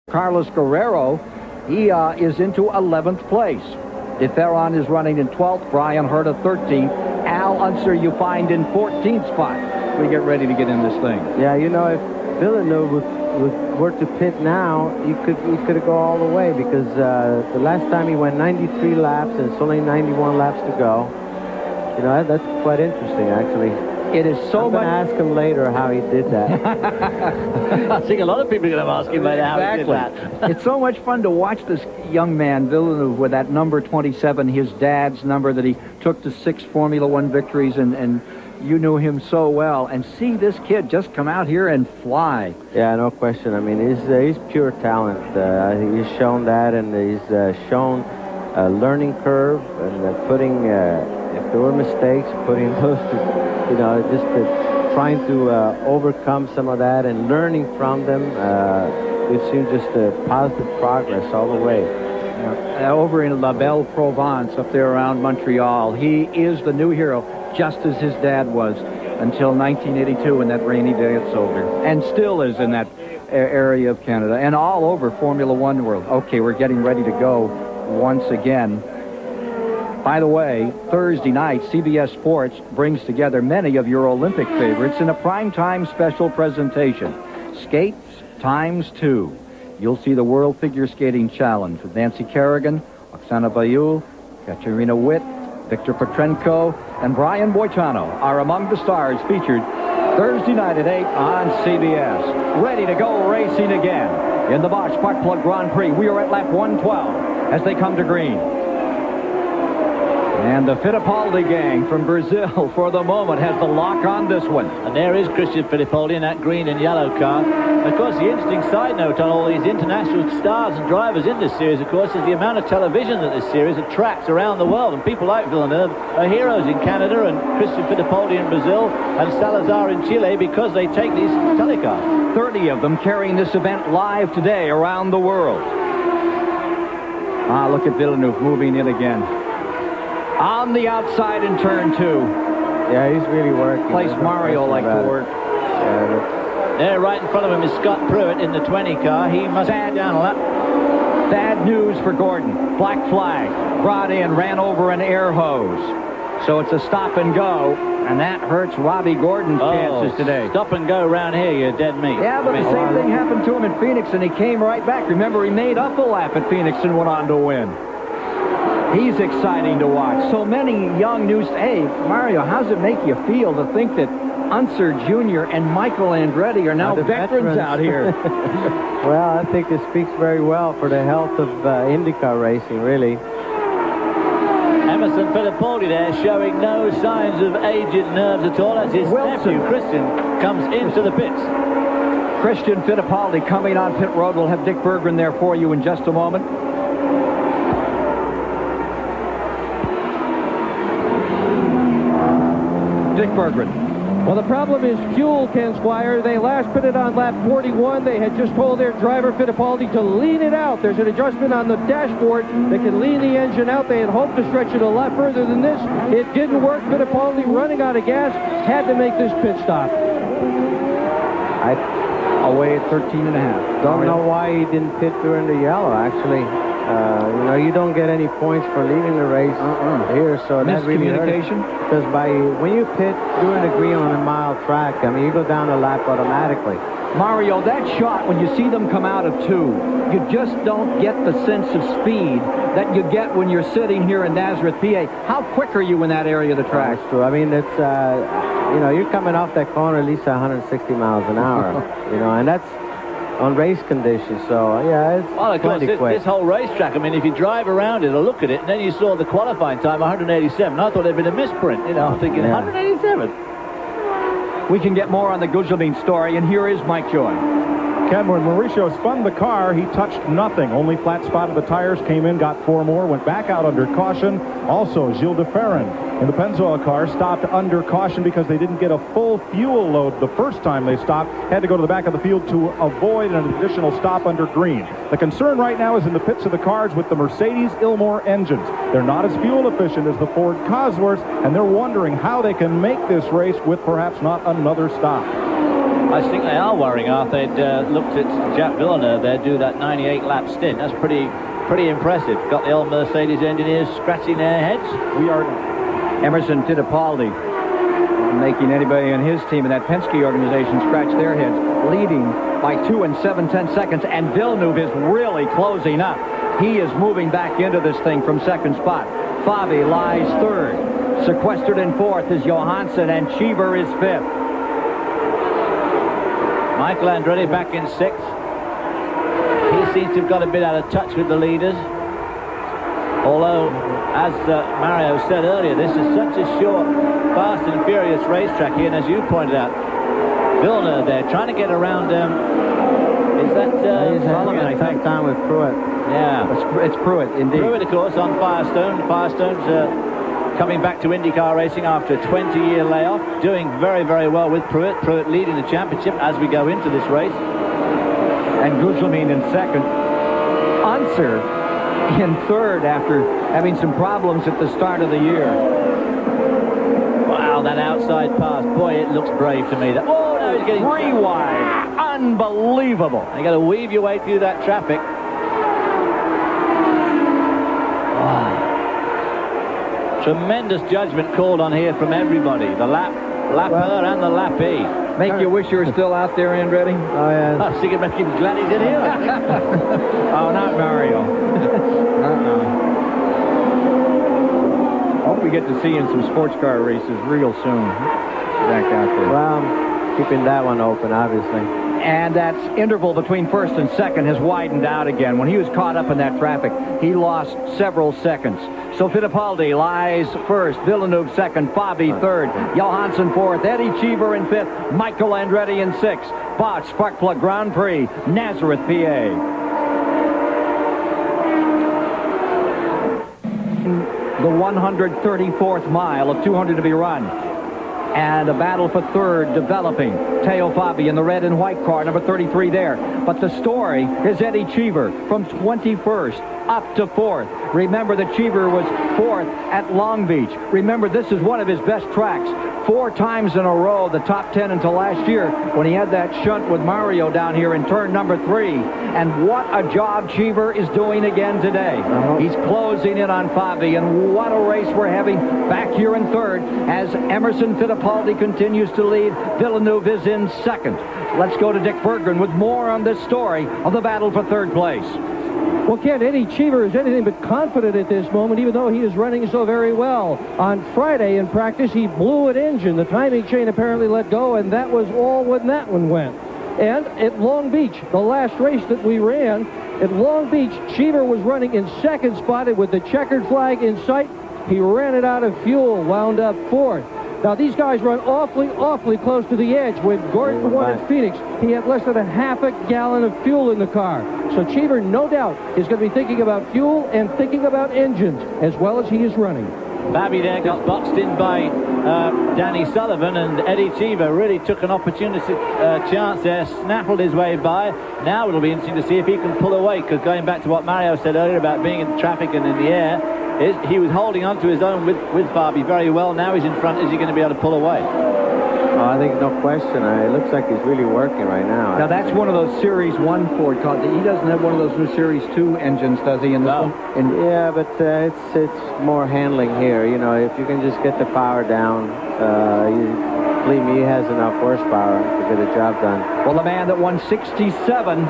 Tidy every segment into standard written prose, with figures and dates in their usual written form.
Carlos Guerrero, he is into 11th place. DeFerron is running in 12th. Brian Herta 13th. Al Unser you find in 14th spot. We get ready to get in this thing. Yeah, you know, if Villeneuve were to pit now, he could go all the way, because the last time he went 93 laps and it's only 91 laps to go. You know, that's quite interesting, actually. It is so I'm going to ask him later how he did that. I think a lot of people are going to ask him later how he did that. It's so much fun to watch this young man, Villeneuve, with that number 27, his dad's number that he took to 6 Formula One victories, and you knew him so well, and see this kid just come out here and fly. Yeah, no question. I mean, he's pure talent. He's shown that, and he's shown a learning curve, and putting, if there were mistakes, putting those to, you know, just trying to overcome some of that and learning from them. We've seen just positive progress all the way. Over in La Belle Provence, up there around Montreal, he is the new hero, just as his dad was until 1982 when that rainy day at Soldier, and still is in that area of Canada and all over Formula One world. Okay, we're getting ready to go once again. By the way, Thursday night, CBS Sports brings together many of your Olympic favorites in a primetime special presentation. Skates ×2. You'll see the World Figure Skating Challenge with Nancy Kerrigan, Oksana Bayul, Katerina Witt, Victor Petrenko, and Brian Boitano are among the stars featured Thursday night at 8 on CBS. Ready to go racing again in the Bosch Spark Plug Grand Prix. We are at lap 112 as they come to green. And the Fittipaldi gang from Brazil, for the moment, has the lock on this one. And there is Christian Fittipaldi in that green and yellow car. Of course, the interesting side note on all these international stars and drivers in this series, of course, is the amount of television that this series attracts around the world. And people like Villeneuve are heroes in Canada, and Christian Fittipaldi in Brazil, and Salazar in Chile, because they take these telecasts. 30 of them carrying this event live today around the world. Look at Villeneuve moving in again. On the outside in turn 2. Yeah, he's really working. Place Mario like to work. Yeah, there, right in front of him is Scott Pruitt in the 20 car. He must be down a lap. Bad news for Gordon. Black flag. Brought in, ran over an air hose. So it's a stop and go, and that hurts Robbie Gordon's chances today. Stop and go around here, you're dead meat. Yeah, but the same thing happened to him in Phoenix, and he came right back. Remember, he made up a lap at Phoenix and went on to win. He's exciting to watch. So many young new... Hey, Mario, how does it make you feel to think that Unser Jr. and Michael Andretti are now veterans out here? Well, I think it speaks very well for the health of IndyCar racing, really. Emerson Fittipaldi there, showing no signs of aged nerves at all, as his nephew, Christian, comes into the pits. Christian Fittipaldi coming on pit road. We'll have Dick Berggren there for you in just a moment. Dick Berggren. Well, the problem is fuel, Ken Squire. They last pitted on lap 41. They had just told their driver, Fittipaldi, to lean it out. There's an adjustment on the dashboard that can lean the engine out. They had hoped to stretch it a lot further than this. It didn't work. Fittipaldi, running out of gas, had to make this pit stop. Away at 13.5. Don't know why he didn't pit during the yellow, actually. You know, you don't get any points for leaving the race here, so that really hurts. Because when you pit during the green on a mile track, I mean, you go down a lap automatically. Mario, that shot, when you see them come out of 2, you just don't get the sense of speed that you get when you're sitting here in Nazareth, PA. How quick are you in that area of the track? That's true. I mean, it's, you know, you're coming off that corner at least 160 miles an hour, you know, and that's on race conditions, so yeah, it's plenty quick. This whole racetrack, I mean, if you drive around it or look at it, and then you saw the qualifying time, 187, I thought there'd been a misprint, you know, I'm thinking 187. We can get more on the Gugelmin story, and here is Mike Joy. Ken, when Mauricio spun the car, he touched nothing. Only flat spot of the tires, came in, got 4 more, went back out under caution. Also, Gilles de Ferran in the Pennzoil car stopped under caution because they didn't get a full fuel load the first time they stopped. Had to go to the back of the field to avoid an additional stop under green. The concern right now is in the pits of the cars with the Mercedes Ilmor engines. They're not as fuel efficient as the Ford Cosworths, and they're wondering how they can make this race with perhaps not another stop. I think they are worrying. After they'd looked at Jack Villeneuve there do that 98-lap stint. That's pretty impressive. Got the old Mercedes engineers scratching their heads. We are Emerson Fittipaldi making anybody in his team in that Penske organization scratch their heads, leading by 2 7/10 seconds, and Villeneuve is really closing up. He is moving back into this thing from second spot. Fabi lies third. Sequestered in fourth is Johansson, and Cheever is fifth. Michael Andretti back in sixth. He seems to have got a bit out of touch with the leaders. Although, as Mario said earlier, this is such a short, fast and furious racetrack here, and as you pointed out, Villeneuve there trying to get around. Is that he's having a tough time with Pruitt. Yeah, it's Pruitt indeed. Pruitt, of course, on Firestone. Firestone's coming back to IndyCar racing after a 20-year layoff, doing very, very well with Pruitt. Pruitt leading the championship as we go into this race. And Gugelmin in second. Unser in third after having some problems at the start of the year. Wow, that outside pass. Boy, it looks brave to me. Oh, no, he's getting 3 wide. Unbelievable. You got to weave your way through that traffic. Wow. Tremendous judgment called on here from everybody. The lapper and the lappee. Make you wish you were still out there, Andretti? Oh, yeah. I was thinking about him glad he's in here. Oh, not Mario. Hope we get to see in some sports car races real soon. Back out there. Well, keeping that one open, obviously. And that interval between first and second has widened out again. When he was caught up in that traffic, he lost several seconds. So Fittipaldi lies first, Villeneuve second, Fabi third, Johansson fourth, Eddie Cheever in fifth, Michael Andretti in sixth. Bosch Sparkplug Grand Prix, Nazareth, PA. The 134th mile of 200 to be run. And a battle for third developing. Teo Fabi in the red and white car, number 33 there. But the story is Eddie Cheever from 21st up to 4th. Remember that Cheever was 4th at Long Beach. Remember, this is one of his best tracks. 4 times in a row, the top 10 until last year when he had that shunt with Mario down here in turn number 3. And what a job Cheever is doing again today. He's closing in on Fabi, and what a race we're having back here in third as Emerson Fittipaldi continues to lead. Villeneuve is in second. Let's go to Dick Berggren with more on this story of the battle for third place. Well, Ken, Eddie Cheever is anything but confident at this moment, even though he is running so very well. On Friday in practice, he blew an engine. The timing chain apparently let go, and that was all when that one went. And at Long Beach, the last race that we ran, at Long Beach, Cheever was running in second spot with the checkered flag in sight. He ran it out of fuel, wound up 4th. Now, these guys run awfully close to the edge. When Gordon won at Phoenix, he had less than a half a gallon of fuel in the car. So Cheever, no doubt, is going to be thinking about fuel and thinking about engines as well as he is running. Fabi there got boxed in by Danny Sullivan, and Eddie Cheever really took an opportunity chance there, snaffled his way by. Now it'll be interesting to see if he can pull away, because going back to what Mario said earlier about being in traffic and in the air, he was holding on to his own with Fabi very well. Now he's in front. Is he going to be able to pull away? Oh, I think no question. It looks like he's really working right now. Now, that's one of those Series 1 Ford cars. He doesn't have one of those new Series 2 engines, does he, in this one? Yeah, but it's more handling here. You know, if you can just get the power down, believe me, he has enough horsepower to get a job done. Well, the man that won 67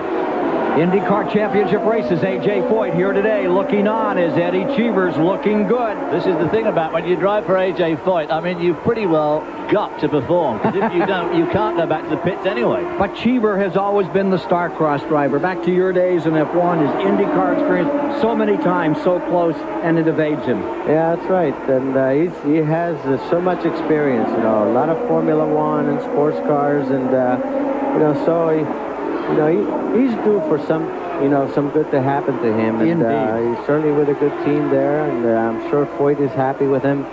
IndyCar Championship races, A.J. Foyt, here today looking on as Eddie Cheever's looking good. This is the thing about when you drive for A.J. Foyt. I mean, you've pretty well got to perform, because if you don't, you can't go back to the pits anyway. But Cheever has always been the star-cross driver. Back to your days in F1, his IndyCar experience, so many times, so close, and it evades him. Yeah, that's right. And he has so much experience, you know, a lot of Formula One and sports cars, and, you know, so he's due for some good to happen to him. And he's certainly with a good team there, and I'm sure Foyt is happy with him.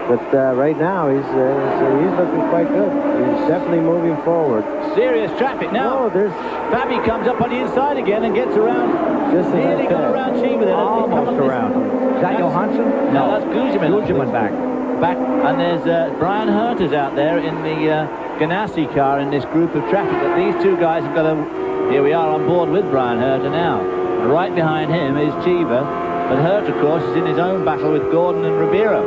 But right now, he's looking quite good. He's definitely moving forward. Serious traffic now. Fabi comes up on the inside again and gets around. Nearly got around Cheever there. Almost around. Is that Johansson? No, that's Gugelmin. Gugelmin back. And there's Brian Herters out there in the Ganassi car in this group of traffic, but these two guys have got to... Here we are on board with Brian Hurt now. And right behind him is Cheever, but Hurt, of course, is in his own battle with Gordon and Ribeiro.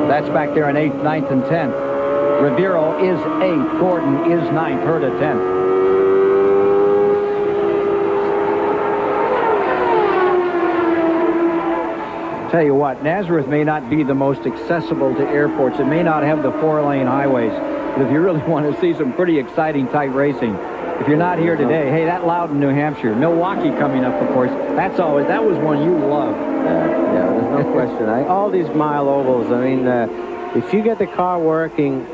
That's back there in 8th, 9th, and 10th. Ribeiro is 8th. Gordon is 9th. Hurt at 10th. Tell you what, Nazareth may not be the most accessible to airports. It may not have the 4-lane highways. But if you really want to see some pretty exciting tight racing, if you're not here today, hey, that Loudon, New Hampshire, Milwaukee coming up, of course. That was one you love. Yeah, there's no question. All these mile ovals, I mean, if you get the car working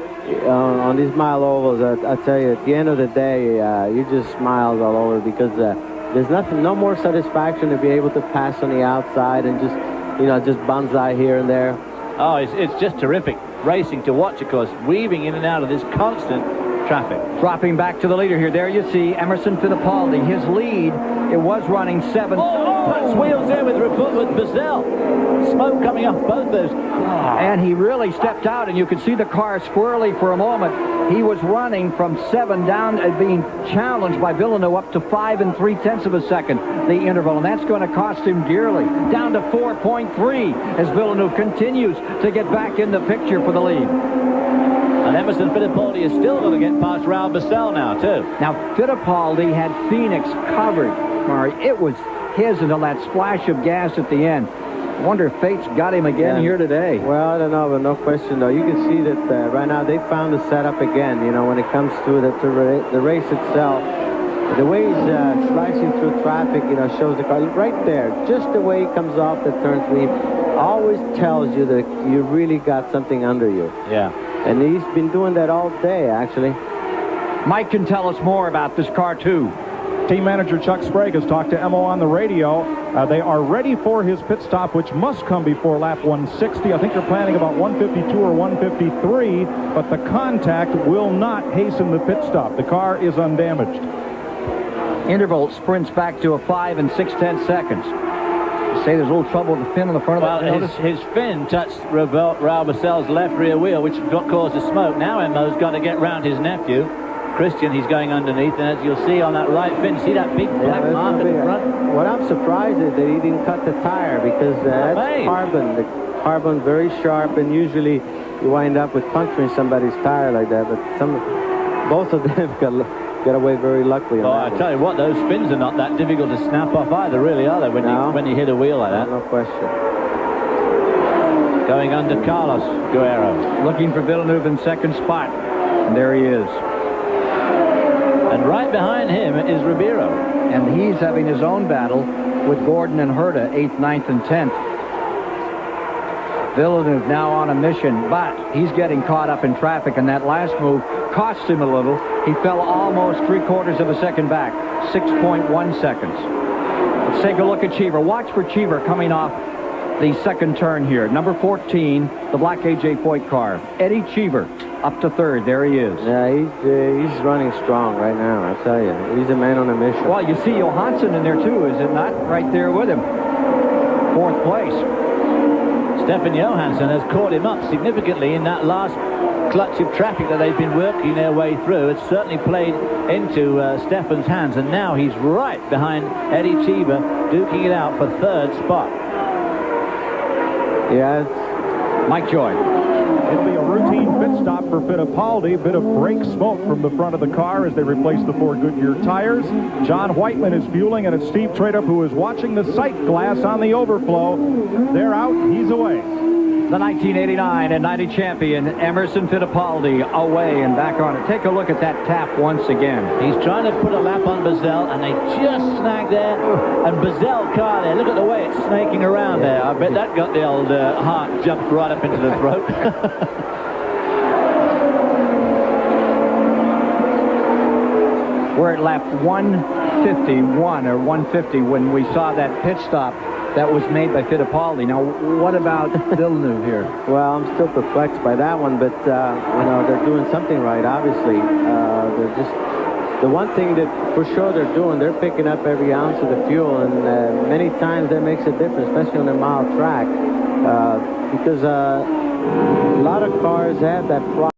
on these mile ovals, I tell you, at the end of the day, you just smiles all over, because there's no more satisfaction to be able to pass on the outside and just bonsai here and there. Oh, it's just terrific racing to watch, of course, weaving in and out of this constant traffic. Dropping back to the leader here. There you see Emerson Fittipaldi. His lead, it was running 7. Puts wheels there with Bazell. Smoke coming off both those. And he really stepped out, and you could see the car squirrely for a moment. He was running from 7 down, being challenged by Villeneuve up to 5 3/10 of a second, the interval, and that's going to cost him dearly. Down to 4.3 as Villeneuve continues to get back in the picture for the lead. And Emerson Fittipaldi is still going to get past Raul Bissell now, too. Now, Fittipaldi had Phoenix covered, Murray. It was his until that splash of gas at the end. I wonder if fate's got him again here today. Well, I don't know, but no question, though. You can see that right now they found the setup again, when it comes to the race itself. The way he's slicing through traffic, shows the car right there. Just the way he comes off the turn sweep always tells you that you really got something under you. Yeah. And he's been doing that all day, actually. Mike can tell us more about this car, too. Team manager Chuck Sprague has talked to Emo on the radio. They are ready for his pit stop, which must come before lap 160. I think they're planning about 152 or 153, but the contact will not hasten the pit stop. The car is undamaged. Interval sprints back to a 5 6/10 seconds. You say there's a little trouble with the fin on the front of that. Well, his fin touched Raul Bissell's left rear wheel, which caused the smoke. Now Emo's got to get round his nephew. Christian, he's going underneath, and as you'll see on that right fin, see that big black mark at the front? What I'm surprised is that he didn't cut the tire, because that's carbon. The carbon very sharp, and usually you wind up with puncturing somebody's tire like that, but both of them got away very luckily. Oh, I tell you what, those fins are not that difficult to snap off either, really, are they, when you hit a wheel like that? No question. Going under Carlos Guerrero. Looking for Villeneuve in second spot. And there he is. And right behind him is Ribeiro. And he's having his own battle with Gordon and Herta, 8th, 9th, and 10th. Villeneuve now on a mission, but he's getting caught up in traffic, and that last move cost him a little. He fell almost 3/4 of a second back, 6.1 seconds. Let's take a look at Cheever. Watch for Cheever coming off the second turn here. Number 14, the black A.J. Foyt car. Eddie Cheever up to 3rd. There he is. Yeah, he's running strong right now, I tell you. He's a man on a mission. Well, you see Johansson in there, too, is it not? Right there with him. 4th place. Stefan Johansson has caught him up significantly in that last clutch of traffic that they've been working their way through. It's certainly played into Stefan's hands, and now he's right behind Eddie Cheever, duking it out for 3rd spot. Yeah, Mike Joy. It'll be a routine pit stop for Fittipaldi. Bit of brake smoke from the front of the car as they replace the 4 Goodyear tires. John Whiteman is fueling, and it's Steve Traderup who is watching the sight glass on the overflow. They're out. He's away. The 1989 and 90 champion Emerson Fittipaldi away and back on it. Take a look at that tap once again. He's trying to put a lap on Bazell, and they just snagged there. And Bazell car there, look at the way it's snaking around there. I bet that got the old heart jumped right up into the throat. We're at lap 151 or 150 when we saw that pit stop that was made by Fittipaldi. Now, what about Villeneuve here? Well, I'm still perplexed by that one, but they're doing something right, obviously. They're just the one thing that for sure they're doing, they're picking up every ounce of the fuel, and many times that makes a difference, especially on a mile track, because A lot of cars have that problem.